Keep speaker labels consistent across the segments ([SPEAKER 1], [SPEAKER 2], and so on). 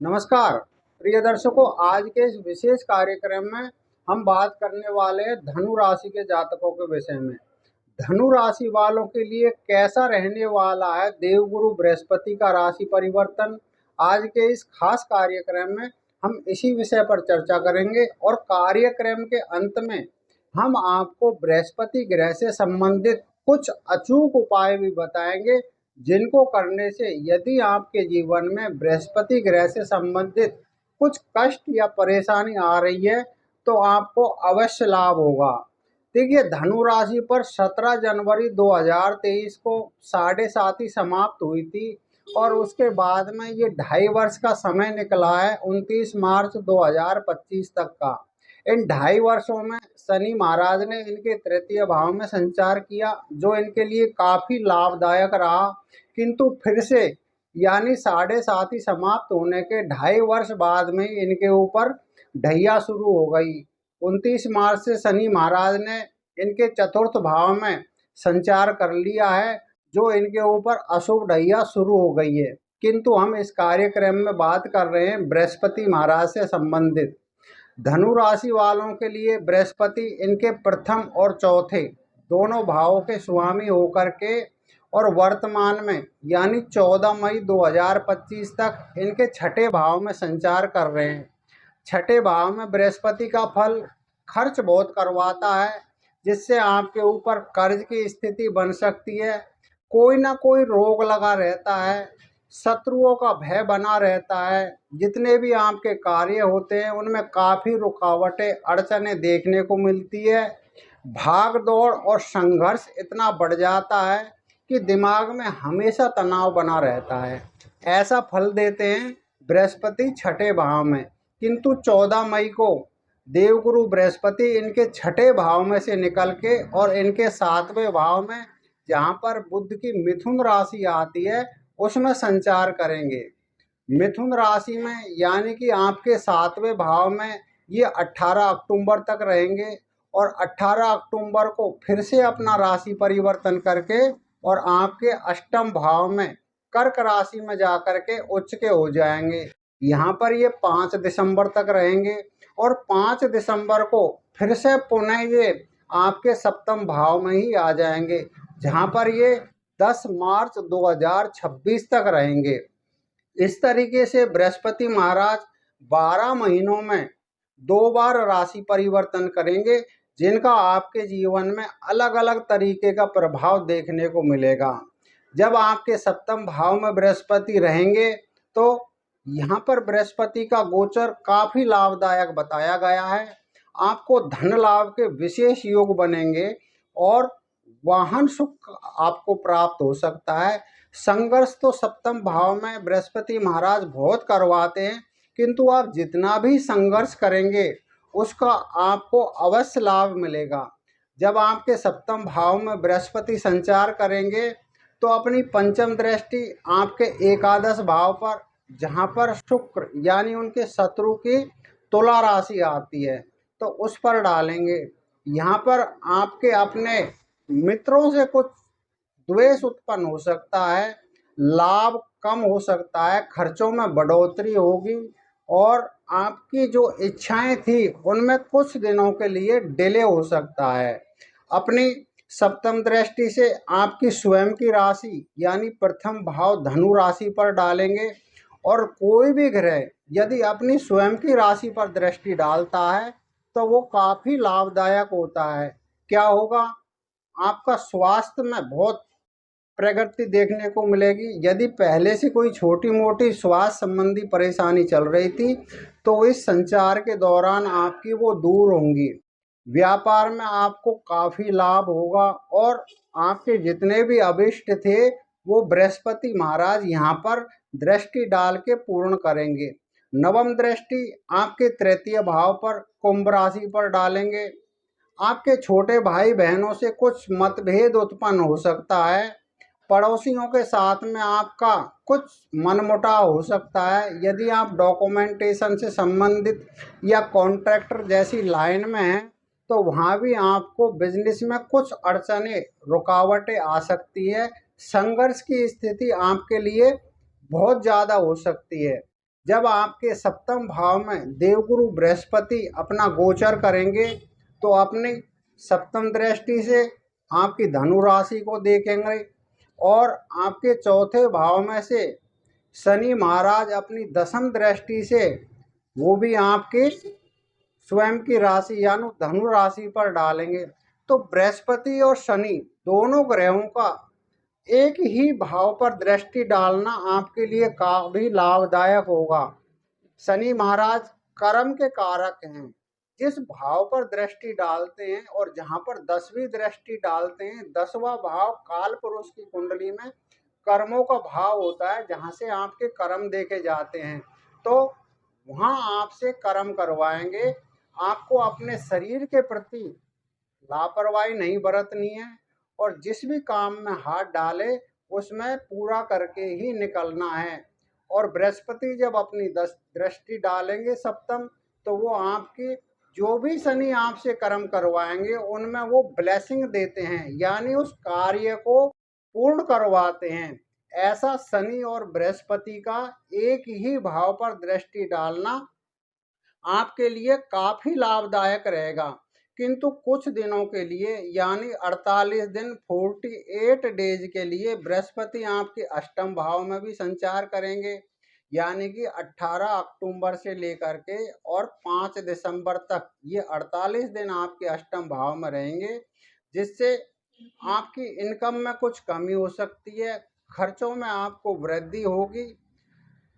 [SPEAKER 1] नमस्कार प्रिय दर्शकों, आज के इस विशेष कार्यक्रम में हम बात करने वाले हैं धनु राशि के जातकों के विषय में। धनु राशि वालों के लिए कैसा रहने वाला है देवगुरु बृहस्पति का राशि परिवर्तन। आज के इस खास कार्यक्रम में हम इसी विषय पर चर्चा करेंगे और कार्यक्रम के अंत में हम आपको बृहस्पति ग्रह से संबंधित कुछ अचूक उपाय भी बताएंगे, जिनको करने से यदि आपके जीवन में बृहस्पति ग्रह से संबंधित कुछ कष्ट या परेशानी आ रही है तो आपको अवश्य लाभ होगा। देखिए, धनु राशि पर 17 जनवरी 2023 को 7.5 समाप्त हुई थी और उसके बाद में ये 2.5 वर्ष का समय निकला है 29 मार्च 2025 तक का। इन 2.5 वर्षों में शनि महाराज ने इनके तृतीय भाव में संचार किया, जो इनके लिए काफी लाभदायक रहा। किंतु फिर से यानी 7.5 समाप्त होने के 2.5 वर्ष बाद में इनके ऊपर ढैया शुरू हो गई। 29 मार्च से शनि महाराज ने इनके चतुर्थ भाव में संचार कर लिया है, जो इनके ऊपर अशुभ ढैया शुरू हो गई है। किंतु हम इस कार्यक्रम में बात कर रहे हैं बृहस्पति महाराज से संबंधित। धनु राशि वालों के लिए बृहस्पति इनके प्रथम और चौथे दोनों भावों के स्वामी होकर के और वर्तमान में यानी 14 मई 2025 तक इनके छठे भाव में संचार कर रहे हैं। छठे भाव में बृहस्पति का फल खर्च बहुत करवाता है, जिससे आपके ऊपर कर्ज की स्थिति बन सकती है। कोई ना कोई रोग लगा रहता है, शत्रुओं का भय बना रहता है। जितने भी आपके कार्य होते हैं उनमें काफ़ी रुकावटें अड़चनें देखने को मिलती है। भाग दौड़ और संघर्ष इतना बढ़ जाता है कि दिमाग में हमेशा तनाव बना रहता है। ऐसा फल देते हैं बृहस्पति छठे भाव में। किंतु 14 मई को देवगुरु बृहस्पति इनके छठे भाव में से निकल के और इनके 7वें भाव में, जहाँ पर बुध की मिथुन राशि आती है, उसमें संचार करेंगे। मिथुन राशि में यानी कि आपके 7वें भाव में ये 18 अक्टूबर तक रहेंगे और 18 अक्टूबर को फिर से अपना राशि परिवर्तन करके और आपके अष्टम भाव में कर्क राशि में जाकर के उच्च के हो जाएंगे। यहाँ पर ये 5 दिसंबर तक रहेंगे और 5 दिसंबर को फिर से पुनः ये आपके सप्तम भाव में ही आ जाएंगे, जहाँ पर ये 10 मार्च 2026 तक रहेंगे। इस तरीके से बृहस्पति महाराज 12 महीनों में 2 बार राशि परिवर्तन करेंगे, जिनका आपके जीवन में अलग अलग तरीके का प्रभाव देखने को मिलेगा। जब आपके सप्तम भाव में बृहस्पति रहेंगे तो यहाँ पर बृहस्पति का गोचर काफ़ी लाभदायक बताया गया है। आपको धन लाभ के विशेष योग बनेंगे और वाहन सुख आपको प्राप्त हो सकता है। संघर्ष तो सप्तम भाव में बृहस्पति महाराज बहुत करवाते हैं, किंतु आप जितना भी संघर्ष करेंगे उसका आपको अवश्य लाभ मिलेगा। जब आपके सप्तम भाव में बृहस्पति संचार करेंगे तो अपनी पंचम दृष्टि आपके एकादश भाव पर, जहाँ पर शुक्र यानी उनके शत्रु की तुला राशि आती है, तो उस पर डालेंगे। यहाँ पर आपके अपने मित्रों से कुछ द्वेष उत्पन्न हो सकता है, लाभ कम हो सकता है, खर्चों में बढ़ोतरी होगी और आपकी जो इच्छाएं थी उनमें कुछ दिनों के लिए डिले हो सकता है। अपनी सप्तम दृष्टि से आपकी स्वयं की राशि यानी प्रथम भाव धनु राशि पर डालेंगे और कोई भी ग्रह यदि अपनी स्वयं की राशि पर दृष्टि डालता है तो वो काफ़ी लाभदायक होता है। क्या होगा, आपका स्वास्थ्य में बहुत प्रगति देखने को मिलेगी। यदि पहले से कोई छोटी मोटी स्वास्थ्य संबंधी परेशानी चल रही थी तो इस संचार के दौरान आपकी वो दूर होंगी। व्यापार में आपको काफ़ी लाभ होगा और आपके जितने भी अभिष्ट थे वो बृहस्पति महाराज यहाँ पर दृष्टि डाल के पूर्ण करेंगे। नवम दृष्टि आपके तृतीय भाव पर कुंभ राशि पर डालेंगे। आपके छोटे भाई बहनों से कुछ मतभेद उत्पन्न हो सकता है। पड़ोसियों के साथ में आपका कुछ मनमुटाव हो सकता है। यदि आप डॉक्यूमेंटेशन से संबंधित या कॉन्ट्रैक्टर जैसी लाइन में हैं तो वहाँ भी आपको बिजनेस में कुछ अड़चनें रुकावटें आ सकती है। संघर्ष की स्थिति आपके लिए बहुत ज़्यादा हो सकती है। जब आपके सप्तम भाव में देवगुरु बृहस्पति अपना गोचर करेंगे तो अपनी सप्तम दृष्टि से आपकी धनु राशि को देखेंगे और आपके चौथे भाव में से शनि महाराज अपनी दसम दृष्टि से वो भी आपके स्वयं की राशि यानी धनु राशि पर डालेंगे। तो बृहस्पति और शनि दोनों ग्रहों का एक ही भाव पर दृष्टि डालना आपके लिए काफी लाभदायक होगा। शनि महाराज कर्म के कारक हैं। जिस भाव पर दृष्टि डालते हैं और जहां पर 10वीं दृष्टि डालते हैं, 10वां भाव काल पुरुष की कुंडली में कर्मों का भाव होता है, जहां से आपके कर्म देखे जाते हैं। तो वहां आपसे कर्म करवाएंगे। आपको अपने शरीर के प्रति लापरवाही नहीं बरतनी है और जिस भी काम में हाथ डाले उसमें पूरा करके ही निकलना है। और बृहस्पति जब अपनी दृष्टि डालेंगे सप्तम, तो वो आपकी जो भी शनि आपसे कर्म करवाएंगे उनमें वो ब्लेसिंग देते हैं, यानी उस कार्य को पूर्ण करवाते हैं। ऐसा शनि और बृहस्पति का एक ही भाव पर दृष्टि डालना आपके लिए काफी लाभदायक रहेगा। किंतु कुछ दिनों के लिए यानी 48 दिन 48 डेज के लिए बृहस्पति आपके अष्टम भाव में भी संचार करेंगे, यानी कि 18 अक्टूबर से लेकर के और 5 दिसंबर तक ये 48 दिन आपके अष्टम भाव में रहेंगे, जिससे आपकी इनकम में कुछ कमी हो सकती है, खर्चों में आपको वृद्धि होगी,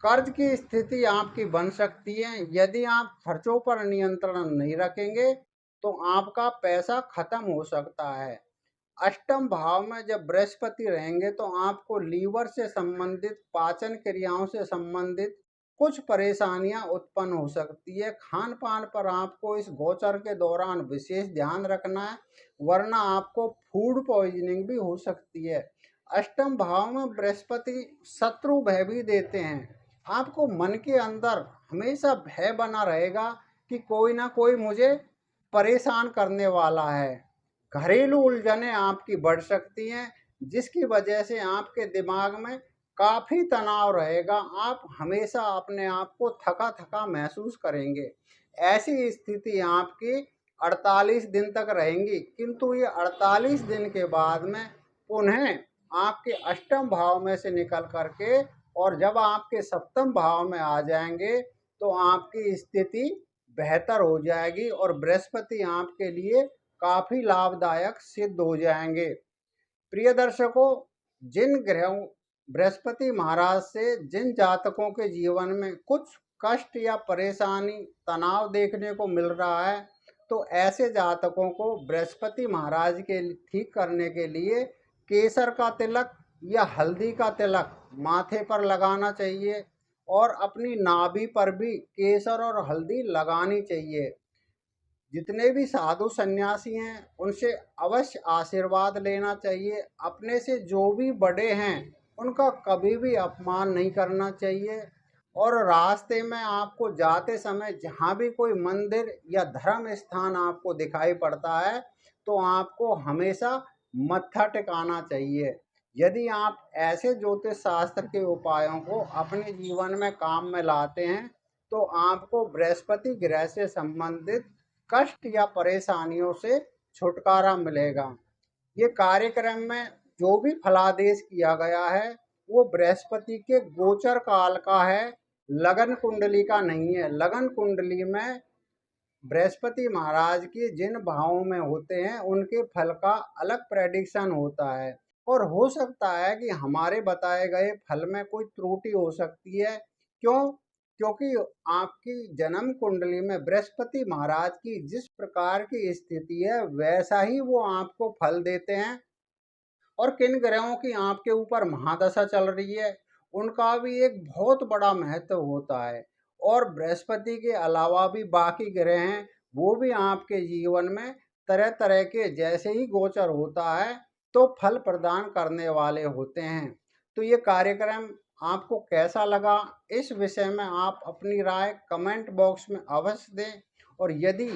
[SPEAKER 1] कर्ज की स्थिति आपकी बन सकती है। यदि आप खर्चों पर नियंत्रण नहीं रखेंगे तो आपका पैसा खत्म हो सकता है। अष्टम भाव में जब बृहस्पति रहेंगे तो आपको लीवर से संबंधित, पाचन क्रियाओं से संबंधित कुछ परेशानियां उत्पन्न हो सकती है। खान पान पर आपको इस गोचर के दौरान विशेष ध्यान रखना है, वरना आपको फूड पॉइजनिंग भी हो सकती है। अष्टम भाव में बृहस्पति शत्रु भय भी देते हैं। आपको मन के अंदर हमेशा भय बना रहेगा कि कोई ना कोई मुझे परेशान करने वाला है। घरेलू उलझनें आपकी बढ़ सकती हैं, जिसकी वजह से आपके दिमाग में काफ़ी तनाव रहेगा। आप हमेशा अपने आप को थका थका महसूस करेंगे। ऐसी स्थिति आपकी 48 दिन तक रहेंगी, किंतु ये 48 दिन के बाद में पुनः आपके अष्टम भाव में से निकल करके और जब आपके सप्तम भाव में आ जाएंगे तो आपकी स्थिति बेहतर हो जाएगी और बृहस्पति आपके लिए काफ़ी लाभदायक सिद्ध हो जाएंगे। प्रिय दर्शकों, जिन ग्रहों बृहस्पति महाराज से जिन जातकों के जीवन में कुछ कष्ट या परेशानी, तनाव देखने को मिल रहा है, तो ऐसे जातकों को बृहस्पति महाराज के ठीक करने के लिए केसर का तिलक या हल्दी का तिलक माथे पर लगाना चाहिए और अपनी नाभि पर भी केसर और हल्दी लगानी चाहिए। जितने भी साधु सन्यासी हैं उनसे अवश्य आशीर्वाद लेना चाहिए। अपने से जो भी बड़े हैं उनका कभी भी अपमान नहीं करना चाहिए। और रास्ते में आपको जाते समय जहाँ भी कोई मंदिर या धर्म स्थान आपको दिखाई पड़ता है तो आपको हमेशा मत्था टिकाना चाहिए। यदि आप ऐसे ज्योतिष शास्त्र के उपायों को अपने जीवन में काम में लाते हैं तो आपको बृहस्पति ग्रह से संबंधित कष्ट या परेशानियों से छुटकारा मिलेगा। ये कार्यक्रम में जो भी फलादेश किया गया है वो बृहस्पति के गोचर काल का है, लगन कुंडली का नहीं है। लगन कुंडली में बृहस्पति महाराज के जिन भावों में होते हैं उनके फल का अलग प्रेडिक्शन होता है और हो सकता है कि हमारे बताए गए फल में कोई त्रुटि हो सकती है। क्यों? क्योंकि आपकी जन्म कुंडली में बृहस्पति महाराज की जिस प्रकार की स्थिति है वैसा ही वो आपको फल देते हैं। और किन ग्रहों की आपके ऊपर महादशा चल रही है उनका भी एक बहुत बड़ा महत्व होता है। और बृहस्पति के अलावा भी बाकी ग्रह हैं, वो भी आपके जीवन में तरह तरह के जैसे ही गोचर होता है तो फल प्रदान करने वाले होते हैं। तो ये कार्यक्रम आपको कैसा लगा, इस विषय में आप अपनी राय कमेंट बॉक्स में अवश्य दें। और यदि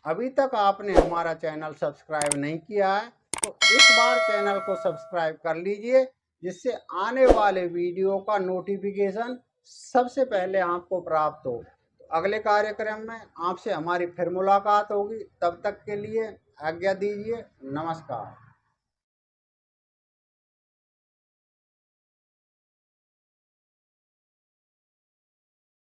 [SPEAKER 1] अभी तक आपने हमारा चैनल सब्सक्राइब नहीं किया है तो इस बार चैनल को सब्सक्राइब कर लीजिए, जिससे आने वाले वीडियो का नोटिफिकेशन सबसे पहले आपको प्राप्त हो। तो अगले कार्यक्रम में आपसे हमारी फिर मुलाकात होगी, तब तक के लिए आज्ञा दीजिए। नमस्कार।